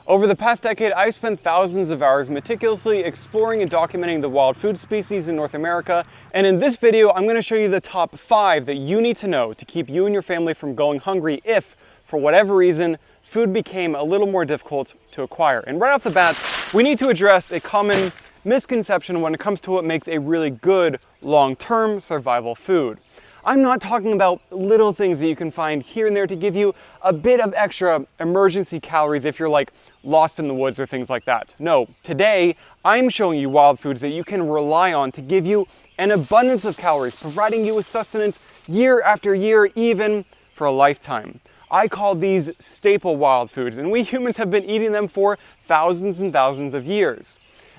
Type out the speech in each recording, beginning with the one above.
Over the past decade, I've spent thousands of hours meticulously exploring and documenting the wild food species in North America, and in this video, I'm going to show you the top 5 that you need to know to keep you and your family from going hungry if, for whatever reason, food became a little more difficult to acquire. And right off the bat, we need to address a common misconception when it comes to what makes a really good long-term survival food. I'm not talking about little things that you can find here and there to give you a bit of extra emergency calories if you're like lost in the woods or things like that. No, today I'm showing you wild foods that you can rely on to give you an abundance of calories, providing you with sustenance year after year, even for a lifetime. I call these staple wild foods, and we humans have been eating them for thousands and thousands of years.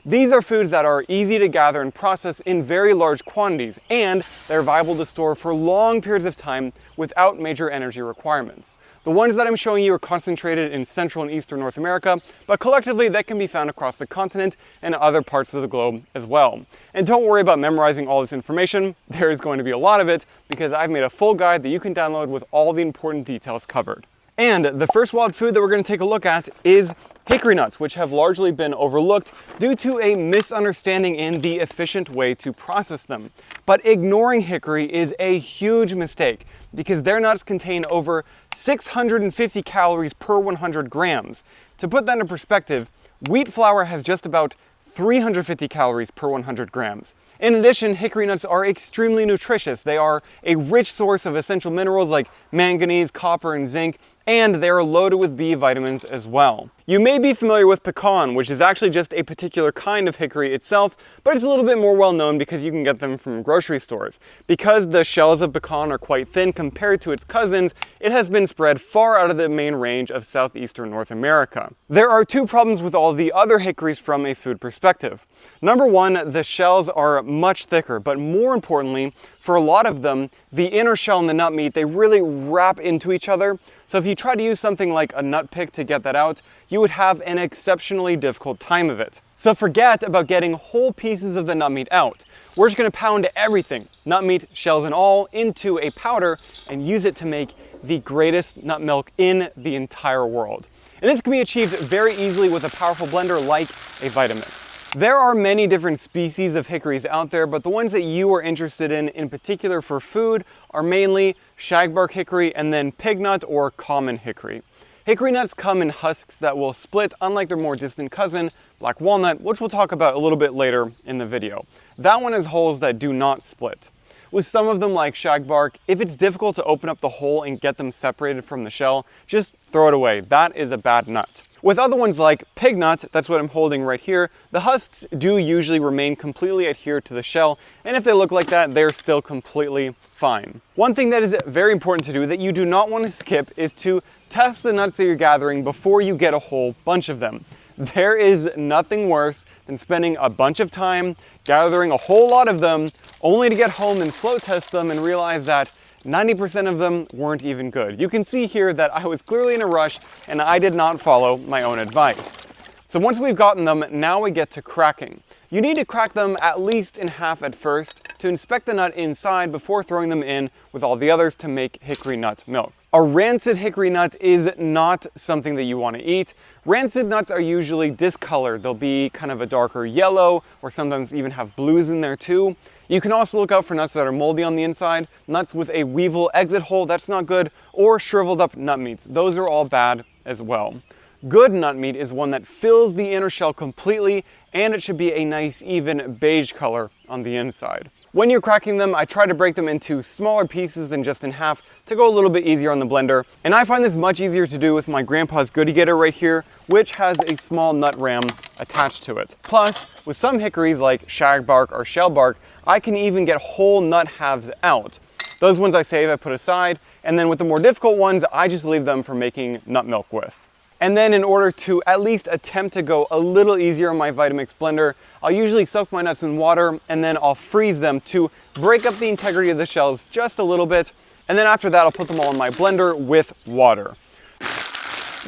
These are foods that are easy to gather and process in very large quantities, and they're viable to store for long periods of time without major energy requirements. The ones that I'm showing you are concentrated in Central and Eastern North America, but collectively they can be found across the continent and other parts of the globe as well. And don't worry about memorizing all this information, there is going to be a lot of it because I've made a full guide that you can download with all the important details covered. And the first wild food that we're going to take a look at is hickory nuts, which have largely been overlooked due to a misunderstanding in the efficient way to process them. But ignoring hickory is a huge mistake because their nuts contain over 650 calories per 100 grams. To put that into perspective, wheat flour has just about 350 calories per 100 grams. In addition, hickory nuts are extremely nutritious. They are a rich source of essential minerals like manganese, copper, and zinc, and they are loaded with B vitamins as well. You may be familiar with pecan, which is actually just a particular kind of hickory itself, but it's a little bit more well known because you can get them from grocery stores. Because the shells of pecan are quite thin compared to its cousins, it has been spread far out of the main range of southeastern North America. There are two problems with all the other hickories from a food perspective. Number one, the shells are much thicker, but more importantly, for a lot of them, the inner shell and the nut meat, they really wrap into each other. So if you try to use something like a nut pick to get that out, you would have an exceptionally difficult time of it. So forget about getting whole pieces of the nut meat out. We're just gonna pound everything, nut meat, shells and all, into a powder and use it to make the greatest nut milk in the entire world. And this can be achieved very easily with a powerful blender like a Vitamix. There are many different species of hickories out there, but the ones that you are interested in particular for food, are mainly shagbark hickory and then pignut or common hickory. Hickory nuts come in husks that will split, unlike their more distant cousin, black walnut, which we'll talk about a little bit later in the video. That one has holes that do not split. With some of them like shagbark, if it's difficult to open up the hole and get them separated from the shell, just throw it away. That is a bad nut. With other ones like pignut, that's what I'm holding right here, the husks do usually remain completely adhered to the shell, and if they look like that, they're still completely fine. One thing that is very important to do that you do not want to skip is to test the nuts that you're gathering before you get a whole bunch of them. There is nothing worse than spending a bunch of time gathering a whole lot of them only to get home and float test them and realize that 90% of them weren't even good. You can see here that I was clearly in a rush and I did not follow my own advice. So once we've gotten them, now we get to cracking. You need to crack them at least in half at first to inspect the nut inside before throwing them in with all the others to make hickory nut milk. A rancid hickory nut is not something that you want to eat. Rancid nuts are usually discolored. They'll be kind of a darker yellow or sometimes even have blues in there too. You can also look out for nuts that are moldy on the inside, nuts with a weevil exit hole, that's not good, or shriveled up nut meats. Those are all bad as well. Good nut meat is one that fills the inner shell completely, and it should be a nice even beige color on the inside. When you're cracking them, I try to break them into smaller pieces than just in half to go a little bit easier on the blender. And I find this much easier to do with my grandpa's Goody getter right here, which has a small nut ram attached to it. Plus, with some hickories like shagbark or shellbark, I can even get whole nut halves out. Those ones I save, I put aside, and then with the more difficult ones, I just leave them for making nut milk with. And then in order to at least attempt to go a little easier on my Vitamix blender, I'll usually soak my nuts in water and then I'll freeze them to break up the integrity of the shells just a little bit. And then after that, I'll put them all in my blender with water.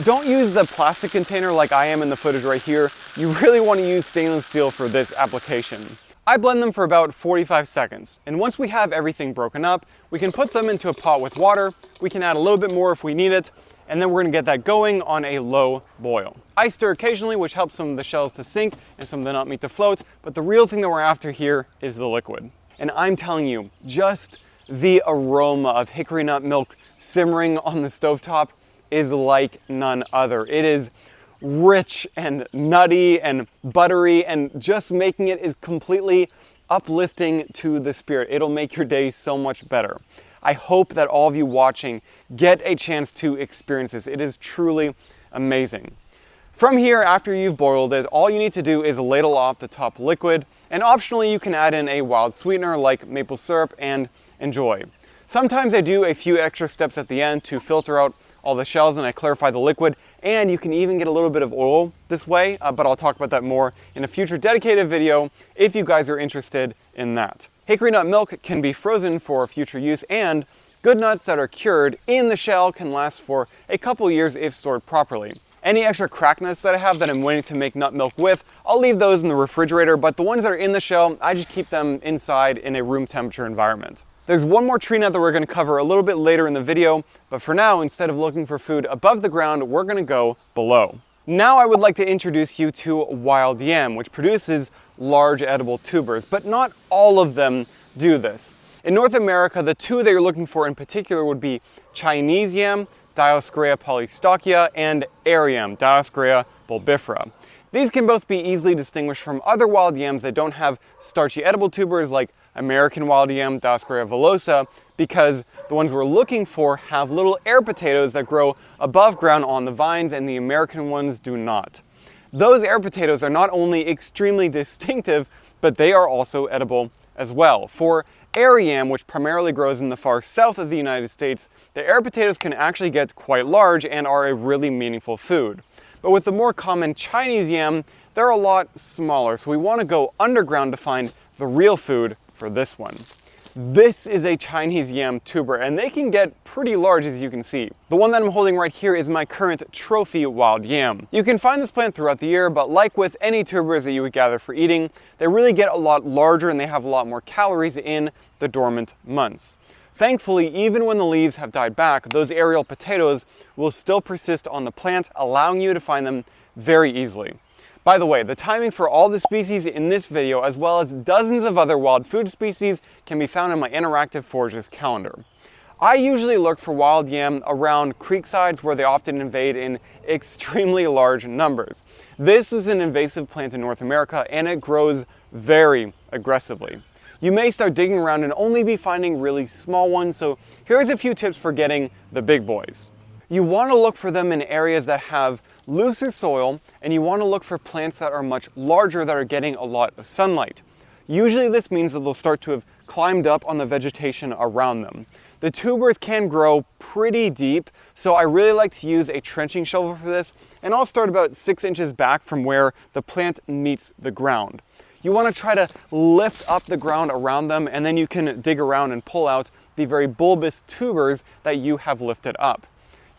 Don't use the plastic container like I am in the footage right here. You really want to use stainless steel for this application. I blend them for about 45 seconds. And once we have everything broken up, we can put them into a pot with water. We can add a little bit more if we need it. and then we're gonna get that going on a low boil. I stir occasionally, which helps some of the shells to sink and some of the nut meat to float, but the real thing that we're after here is the liquid. And I'm telling you, just the aroma of hickory nut milk simmering on the stovetop is like none other. It is rich and nutty and buttery, and just making it is completely uplifting to the spirit. It'll make your day so much better. I hope that all of you watching get a chance to experience this. It is truly amazing. From here, after you've boiled it, all you need to do is ladle off the top liquid, and optionally you can add in a wild sweetener like maple syrup and enjoy. Sometimes I do a few extra steps at the end to filter out all the shells and I clarify the liquid, and you can even get a little bit of oil this way, but I'll talk about that more in a future dedicated video if you guys are interested in that. Hickory nut milk can be frozen for future use, and good nuts that are cured in the shell can last for a couple years if stored properly. Any extra cracked nuts that I have that I'm waiting to make nut milk with, I'll leave those in the refrigerator, but the ones that are in the shell, I just keep them inside in a room temperature environment. There's one more tree nut that we're going to cover a little bit later in the video, but for now, instead of looking for food above the ground, we're going to go below. Now I would like to introduce you to wild yam, which produces large edible tubers, but not all of them do this. In North America, the two that you're looking for in particular would be Chinese yam, Dioscorea polystachya, and air yam, Dioscorea bulbifera. These can both be easily distinguished from other wild yams that don't have starchy edible tubers like American wild yam, Dioscorea villosa, because the ones we're looking for have little air potatoes that grow above ground on the vines, and the American ones do not. Those air potatoes are not only extremely distinctive, but they are also edible as well. For air yam, which primarily grows in the far south of the United States, the air potatoes can actually get quite large and are a really meaningful food. But with the more common Chinese yam, they're a lot smaller, so we want to go underground to find the real food for this one. This is a Chinese yam tuber, and they can get pretty large, as you can see. The one that I'm holding right here is my current trophy wild yam. You can find this plant throughout the year, but like with any tubers that you would gather for eating, they really get a lot larger and they have a lot more calories in the dormant months. Thankfully, even when the leaves have died back, those aerial potatoes will still persist on the plant, allowing you to find them very easily. By the way, the timing for all the species in this video, as well as dozens of other wild food species, can be found in my interactive Forages calendar. I usually look for wild yam around creek sides where they often invade in extremely large numbers. This is an invasive plant in North America, and it grows very aggressively. You may start digging around and only be finding really small ones, so here's a few tips for getting the big boys. You want to look for them in areas that have looser soil, and you want to look for plants that are much larger that are getting a lot of sunlight. Usually this means that they'll start to have climbed up on the vegetation around them. The tubers can grow pretty deep, so I really like to use a trenching shovel for this, and I'll start about 6 inches back from where the plant meets the ground. You want to try to lift up the ground around them, and then you can dig around and pull out the very bulbous tubers that you have lifted up.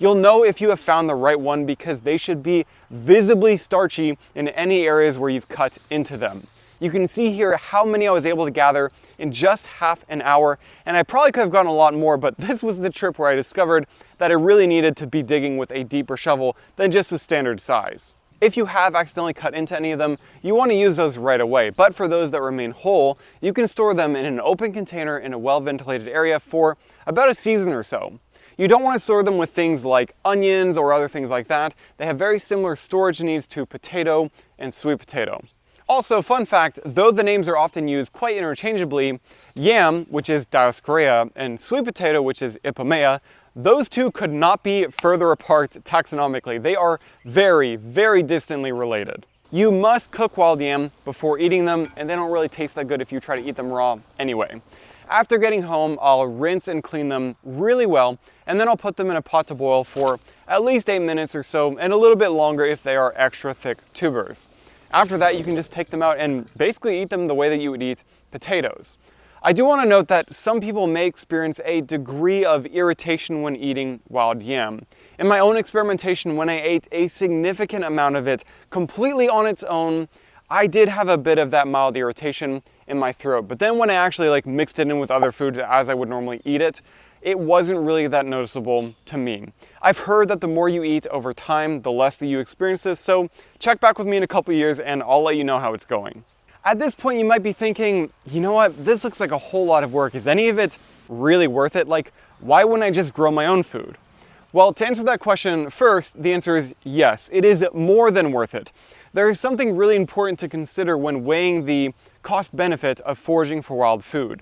You'll know if you have found the right one because they should be visibly starchy in any areas where you've cut into them. You can see here how many I was able to gather in just half an hour, and I probably could have gotten a lot more, but this was the trip where I discovered that I really needed to be digging with a deeper shovel than just the standard size. If you have accidentally cut into any of them, you want to use those right away, but for those that remain whole, you can store them in an open container in a well-ventilated area for about a season or so. You don't want to store them with things like onions or other things like that. They have very similar storage needs to potato and sweet potato. Also, fun fact, though the names are often used quite interchangeably, yam, which is Dioscorea, and sweet potato, which is Ipomaea, those two could not be further apart taxonomically. They are very, very distantly related. You must cook wild yam before eating them, and they don't really taste that good if you try to eat them raw anyway. After getting home, I'll rinse and clean them really well, and then I'll put them in a pot to boil for at least 8 minutes or so, and a little bit longer if they are extra thick tubers. After that, you can just take them out and basically eat them the way that you would eat potatoes. I do want to note that some people may experience a degree of irritation when eating wild yam. In my own experimentation, when I ate a significant amount of it completely on its own, I did have a bit of that mild irritation in my throat. But then when I actually mixed it in with other foods as I would normally eat it, it wasn't really that noticeable to me. I've heard that the more you eat over time, the less that you experience this, so check back with me in a couple years and I'll let you know how it's going. At this point, you might be thinking, you know what, this looks like a whole lot of work. Is any of it really worth it? Like, why wouldn't I just grow my own food? Well, to answer that question first, the answer is yes, it is more than worth it. There is something really important to consider when weighing the cost-benefit of foraging for wild food.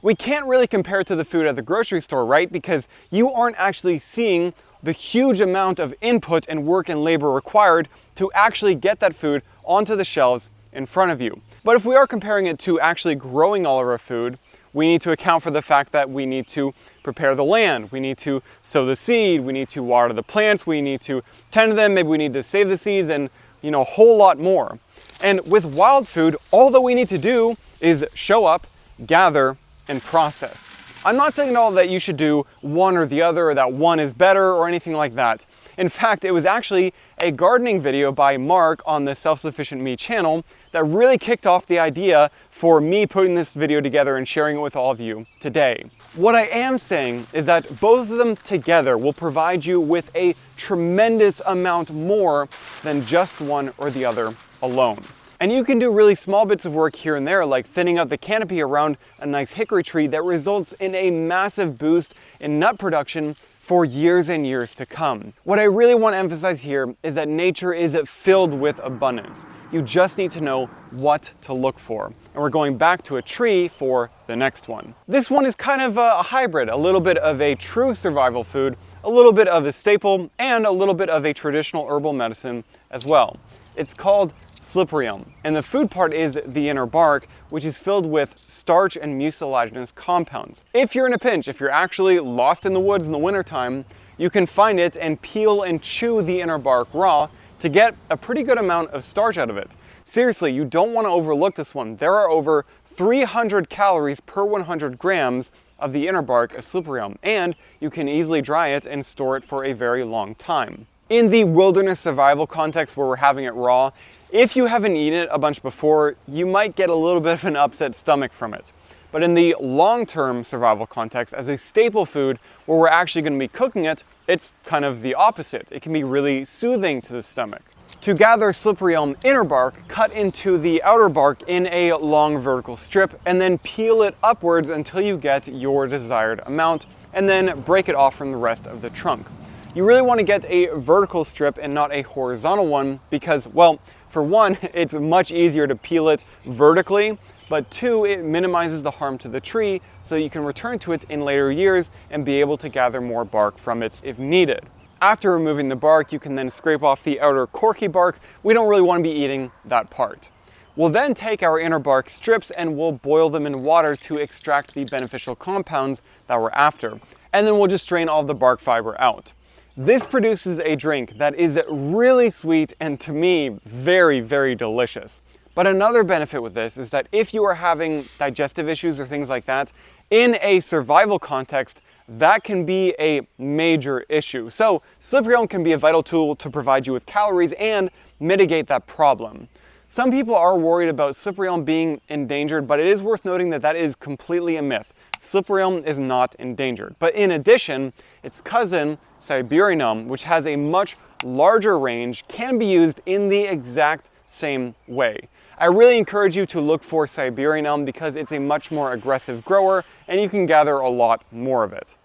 We can't really compare it to the food at the grocery store, right? Because you aren't actually seeing the huge amount of input and work and labor required to actually get that food onto the shelves in front of you. But if we are comparing it to actually growing all of our food, we need to account for the fact that we need to prepare the land, we need to sow the seed, we need to water the plants, we need to tend to them, maybe we need to save the seeds, and a whole lot more. And with wild food, all that we need to do is show up, gather, and process. I'm not saying at all that you should do one or the other, or that one is better, or anything like that. In fact, it was actually a gardening video by Mark on the Self-Sufficient Me channel that really kicked off the idea for me putting this video together and sharing it with all of you today. What I am saying is that both of them together will provide you with a tremendous amount more than just one or the other alone. And you can do really small bits of work here and there, like thinning out the canopy around a nice hickory tree that results in a massive boost in nut production for years and years to come. What I really want to emphasize here is that nature is filled with abundance. You just need to know what to look for. And we're going back to a tree for the next one. This one is kind of a hybrid, a little bit of a true survival food, a little bit of a staple, and a little bit of a traditional herbal medicine as well. It's called slippery elm, and the food part is the inner bark, which is filled with starch and mucilaginous compounds. If you're in a pinch, if you're actually lost in the woods in the wintertime, you can find it and peel and chew the inner bark raw to get a pretty good amount of starch out of it. Seriously, you don't want to overlook this one. There are over 300 calories per 100 grams of the inner bark of slippery elm, and you can easily dry it and store it for a very long time. In the wilderness survival context where we're having it raw, if you haven't eaten it a bunch before, you might get a little bit of an upset stomach from it. But in the long-term survival context, as a staple food where we're actually going to be cooking it, it's kind of the opposite. It can be really soothing to the stomach. To gather slippery elm inner bark, cut into the outer bark in a long vertical strip and then peel it upwards until you get your desired amount, and then break it off from the rest of the trunk. You really want to get a vertical strip and not a horizontal one because, well, for one, it's much easier to peel it vertically, but two, it minimizes the harm to the tree so you can return to it in later years and be able to gather more bark from it if needed. After removing the bark, you can then scrape off the outer corky bark. We don't really want to be eating that part. We'll then take our inner bark strips and we'll boil them in water to extract the beneficial compounds that we're after. And then we'll just strain all the bark fiber out. This produces a drink that is really sweet and, to me, very, very delicious. But another benefit with this is that if you are having digestive issues or things like that, in a survival context, that can be a major issue. So slippery elm can be a vital tool to provide you with calories and mitigate that problem. Some people are worried about slippery elm being endangered, but it is worth noting that that is completely a myth. Slippery elm is not endangered. But in addition, its cousin, Siberian elm, which has a much larger range, can be used in the exact same way. I really encourage you to look for Siberian elm because it's a much more aggressive grower and you can gather a lot more of it.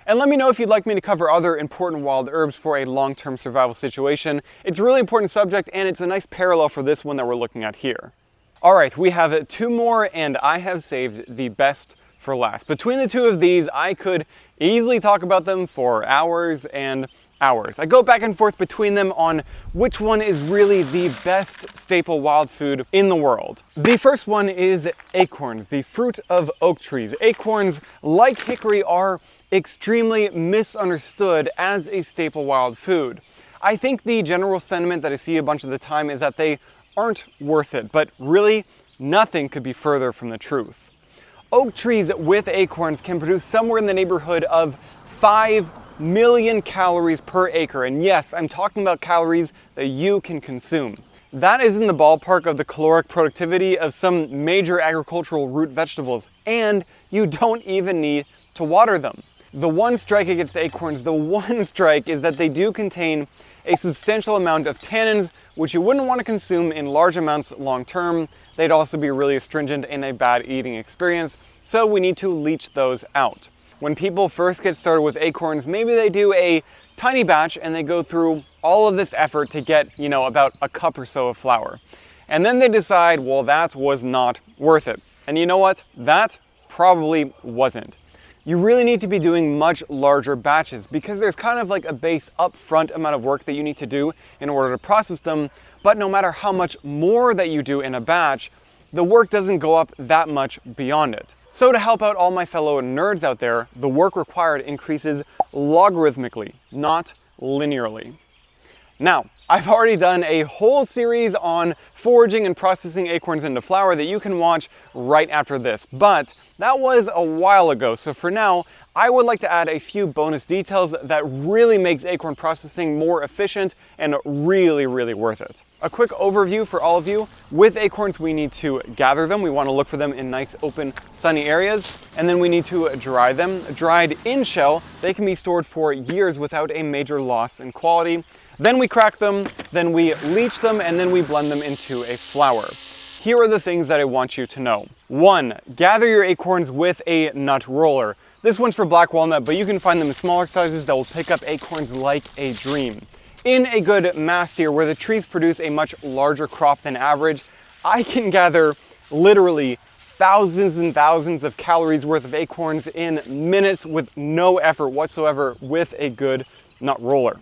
And let me know if you'd like me to cover other important wild herbs for a long-term survival situation. It's a really important subject and it's a nice parallel for this one that we're looking at here. All right, we have two more and I have saved the best for last. Between the two of these, I could easily talk about them for hours and hours. I go back and forth between them on which one is really the best staple wild food in the world. The first one is acorns, the fruit of oak trees. Acorns, like hickory, are extremely misunderstood as a staple wild food. I think the general sentiment that I see a bunch of the time is that they aren't worth it, but really nothing could be further from the truth. Oak trees with acorns can produce somewhere in the neighborhood of 5 million calories per acre. And yes, I'm talking about calories that you can consume. That is in the ballpark of the caloric productivity of some major agricultural root vegetables, and you don't even need to water them. The one strike against acorns, the one strike is that they do contain a substantial amount of tannins, which you wouldn't want to consume in large amounts long term. They'd also be really astringent and a bad eating experience, so we need to leach those out. When people first get started with acorns, maybe they do a tiny batch and they go through all of this effort to get, about a cup or so of flour. And then they decide, well, that was not worth it. And you know what? That probably wasn't. You really need to be doing much larger batches because there's kind of like a base upfront amount of work that you need to do in order to process them. But no matter how much more that you do in a batch, the work doesn't go up that much beyond it. So to help out all my fellow nerds out there, the work required increases logarithmically, not linearly. Now, I've already done a whole series on foraging and processing acorns into flour that you can watch right after this, but that was a while ago, so for now, I would like to add a few bonus details that really makes acorn processing more efficient and really worth it. A quick overview for all of you. With acorns, we need to gather them. We want to look for them in nice, open, sunny areas, and then we need to dry them. Dried in shell, they can be stored for years without a major loss in quality. Then we crack them, then we leach them, and then we blend them into a flour. Here are the things that I want you to know. 1. Gather your acorns with a nut roller. This one's for black walnut, but you can find them in smaller sizes that will pick up acorns like a dream. In a good mast year where the trees produce a much larger crop than average, I can gather literally thousands and thousands of calories worth of acorns in minutes with no effort whatsoever with a good nut roller.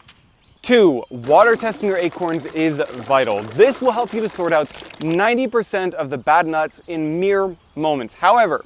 2. Water testing your acorns is vital. This will help you to sort out 90% of the bad nuts in mere moments. However,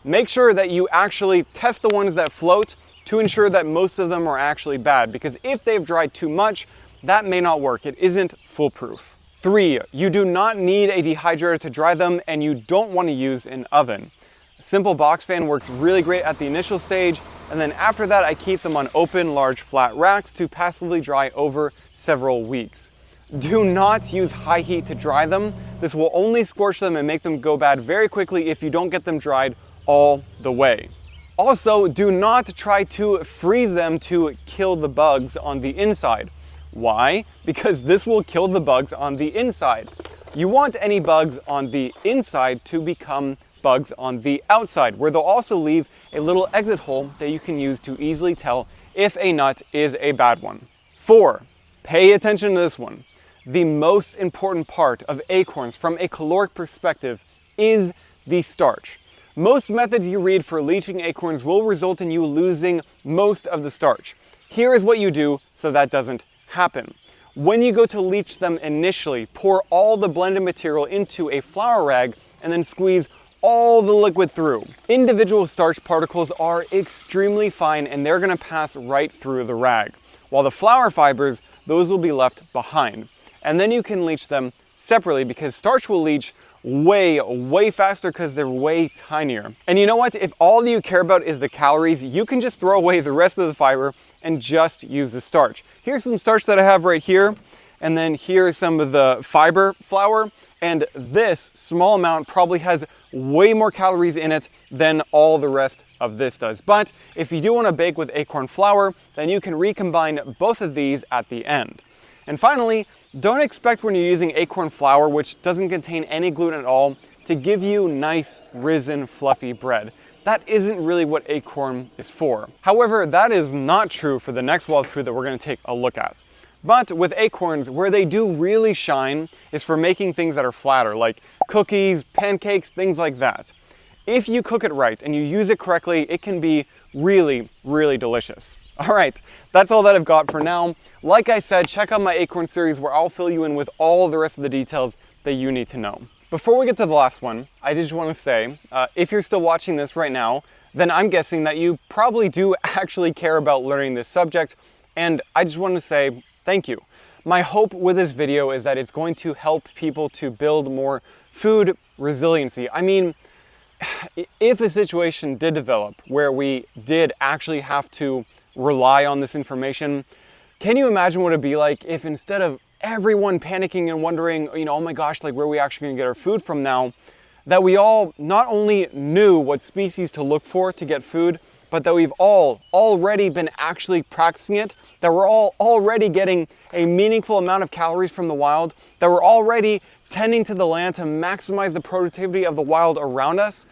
make sure that you actually test the ones that float to ensure that most of them are actually bad, because if they've dried too much, that may not work. It isn't foolproof. 3. You do not need a dehydrator to dry them, and you don't want to use an oven. A simple box fan works really great at the initial stage, and then after that I keep them on open, large, flat racks to passively dry over several weeks. Do not use high heat to dry them. This will only scorch them and make them go bad very quickly if you don't get them dried all the way. Also, do not try to freeze them to kill the bugs on the inside. Why? Because this will kill the bugs on the inside. You want any bugs on the inside to become bugs on the outside, where they'll also leave a little exit hole that you can use to easily tell if a nut is a bad one. 4. Pay attention to this one. The most important part of acorns from a caloric perspective is the starch. Most methods you read for leaching acorns will result in you losing most of the starch. Here is what you do so that doesn't happen. When you go to leach them initially, pour all the blended material into a flour rag and then squeeze all the liquid through. Individual starch particles are extremely fine and they're going to pass right through the rag, while the flour fibers, those will be left behind. And then you can leach them separately because starch will leach way faster because they're way tinier. And you know what? If all that you care about is the calories, you can just throw away the rest of the fiber and just use the starch. Here's some starch that I have right here, and then here's some of the fiber flour, and this small amount probably has way more calories in it than all the rest of this does. But if you do want to bake with acorn flour, then you can recombine both of these at the end. And finally, don't expect when you're using acorn flour, which doesn't contain any gluten at all, to give you nice, risen, fluffy bread. That isn't really what acorn is for. However, that is not true for the next wild food that we're going to take a look at. But with acorns, where they do really shine is for making things that are flatter, like cookies, pancakes, things like that. If you cook it right and you use it correctly, it can be really delicious. All right, that's all that I've got for now. Like I said, check out my acorn series where I'll fill you in with all the rest of the details that you need to know. Before we get to the last one, I just want to say, if you're still watching this right now, then I'm guessing that you probably do actually care about learning this subject, and I just want to say thank you. My hope with this video is that it's going to help people to build more food resiliency. I mean, if a situation did develop where we did actually have to rely on this information, can you imagine what it'd be like if instead of everyone panicking and wondering, oh my gosh, like where are we actually gonna get our food from now, that we all not only knew what species to look for to get food, but that we've all already been actually practicing it, that we're all already getting a meaningful amount of calories from the wild, that we're already tending to the land to maximize the productivity of the wild around us,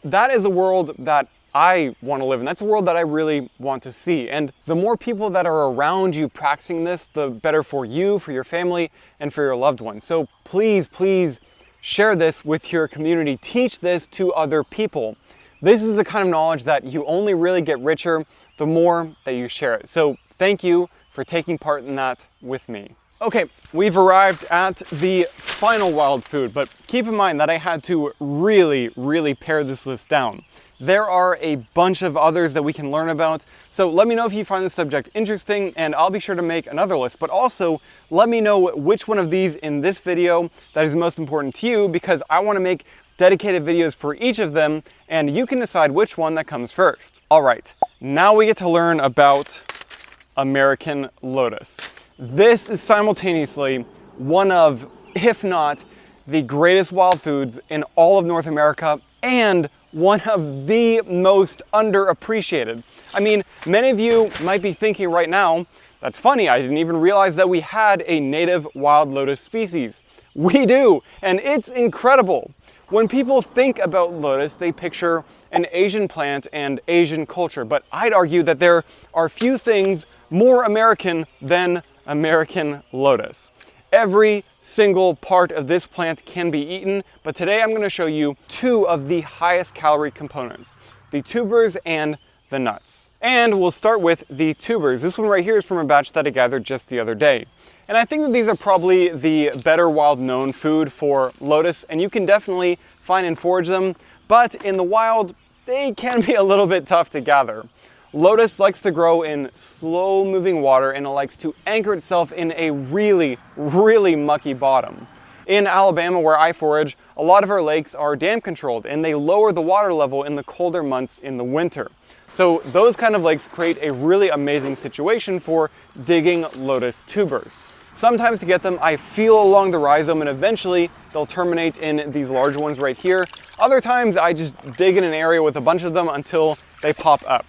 that is a world that I want to live in. That's a world that I really want to see. And the more people that are around you practicing this, the better for you, for your family, and for your loved ones. So please, please share this with your community. Teach this to other people. This is the kind of knowledge that you only really get richer the more that you share it. So thank you for taking part in that with me. Okay, we've arrived at the final wild food, but keep in mind that I had to really pare this list down. There are a bunch of others that we can learn about, so let me know if you find this subject interesting and I'll be sure to make another list, but also let me know which one of these in this video that is most important to you, because I want to make dedicated videos for each of them and you can decide which one that comes first. All right, now we get to learn about American lotus. This is simultaneously one of, if not the greatest wild foods in all of North America and one of the most underappreciated. I mean, many of you might be thinking right now, that's funny, I didn't even realize that we had a native wild lotus species. We do, and it's incredible. When people think about lotus, they picture an Asian plant and Asian culture, but I'd argue that there are few things more American than American lotus. Every single part of this plant can be eaten, but today I'm going to show you two of the highest calorie components, the tubers and the nuts. And we'll start with the tubers. This one right here is from a batch that I gathered just the other day. And I think that these are probably the better wild known food for lotus, and you can definitely find and forage them, but in the wild, they can be a little bit tough to gather. Lotus likes to grow in slow moving water and it likes to anchor itself in a really mucky bottom. In Alabama, where I forage, a lot of our lakes are dam controlled and they lower the water level in the colder months in the winter. So those kind of lakes create a really amazing situation for digging lotus tubers. Sometimes to get them, I feel along the rhizome and eventually they'll terminate in these large ones right here. Other times I just dig in an area with a bunch of them until they pop up.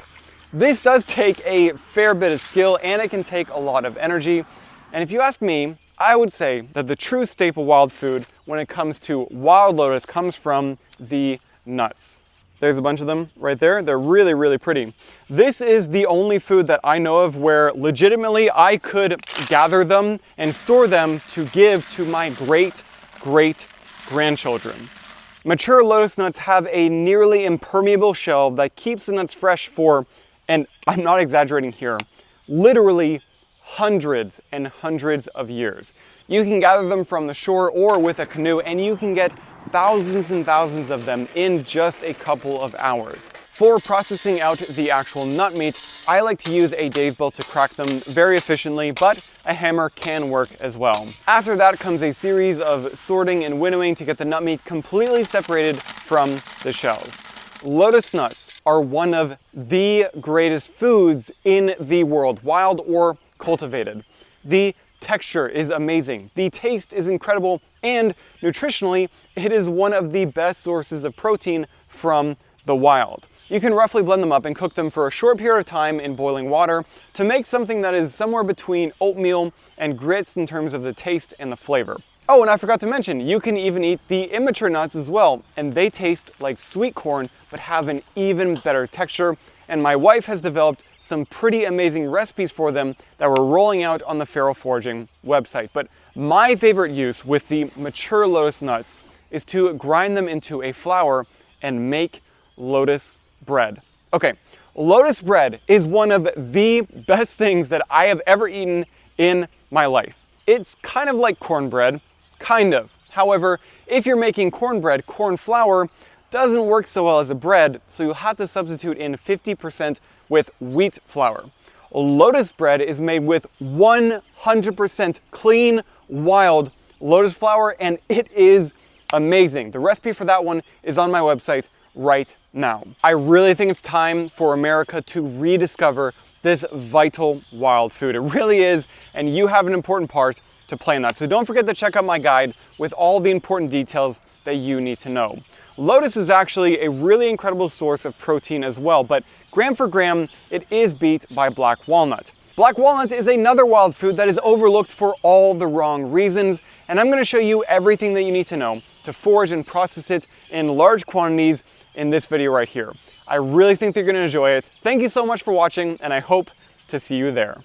This does take a fair bit of skill and it can take a lot of energy. And if you ask me, I would say that the true staple wild food when it comes to wild lotus comes from the nuts. There's a bunch of them right there. They're really pretty. This is the only food that I know of where legitimately I could gather them and store them to give to my great grandchildren. Mature lotus nuts have a nearly impermeable shell that keeps the nuts fresh for, and I'm not exaggerating here, literally hundreds and hundreds of years. You can gather them from the shore or with a canoe and you can get thousands and thousands of them in just a couple of hours. For processing out the actual nut meat, I like to use a Dave belt to crack them very efficiently, but a hammer can work as well. After that comes a series of sorting and winnowing to get the nut meat completely separated from the shells. Lotus nuts are one of the greatest foods in the world, wild or cultivated. The texture is amazing, the taste is incredible, and nutritionally, it is one of the best sources of protein from the wild. You can roughly blend them up and cook them for a short period of time in boiling water to make something that is somewhere between oatmeal and grits in terms of the taste and the flavor. Oh, and I forgot to mention, you can even eat the immature nuts as well, and they taste like sweet corn, but have an even better texture. And my wife has developed some pretty amazing recipes for them that we're rolling out on the Feral Foraging website. But my favorite use with the mature lotus nuts is to grind them into a flour and make lotus bread. Okay, lotus bread is one of the best things that I have ever eaten in my life. It's kind of like cornbread. Kind of. However, if you're making cornbread, corn flour doesn't work so well as a bread, so you'll have to substitute in 50% with wheat flour. Lotus bread is made with 100% clean, wild lotus flour, and it is amazing. The recipe for that one is on my website right now. I really think it's time for America to rediscover this vital wild food. It really is, and you have an important part to plan that. So don't forget to check out my guide with all the important details that you need to know. Lotus is actually a really incredible source of protein as well, but gram for gram, it is beat by black walnut. Black walnut is another wild food that is overlooked for all the wrong reasons, and I'm going to show you everything that you need to know to forage and process it in large quantities in this video right here. I really think that you're going to enjoy it. Thank you so much for watching, and I hope to see you there.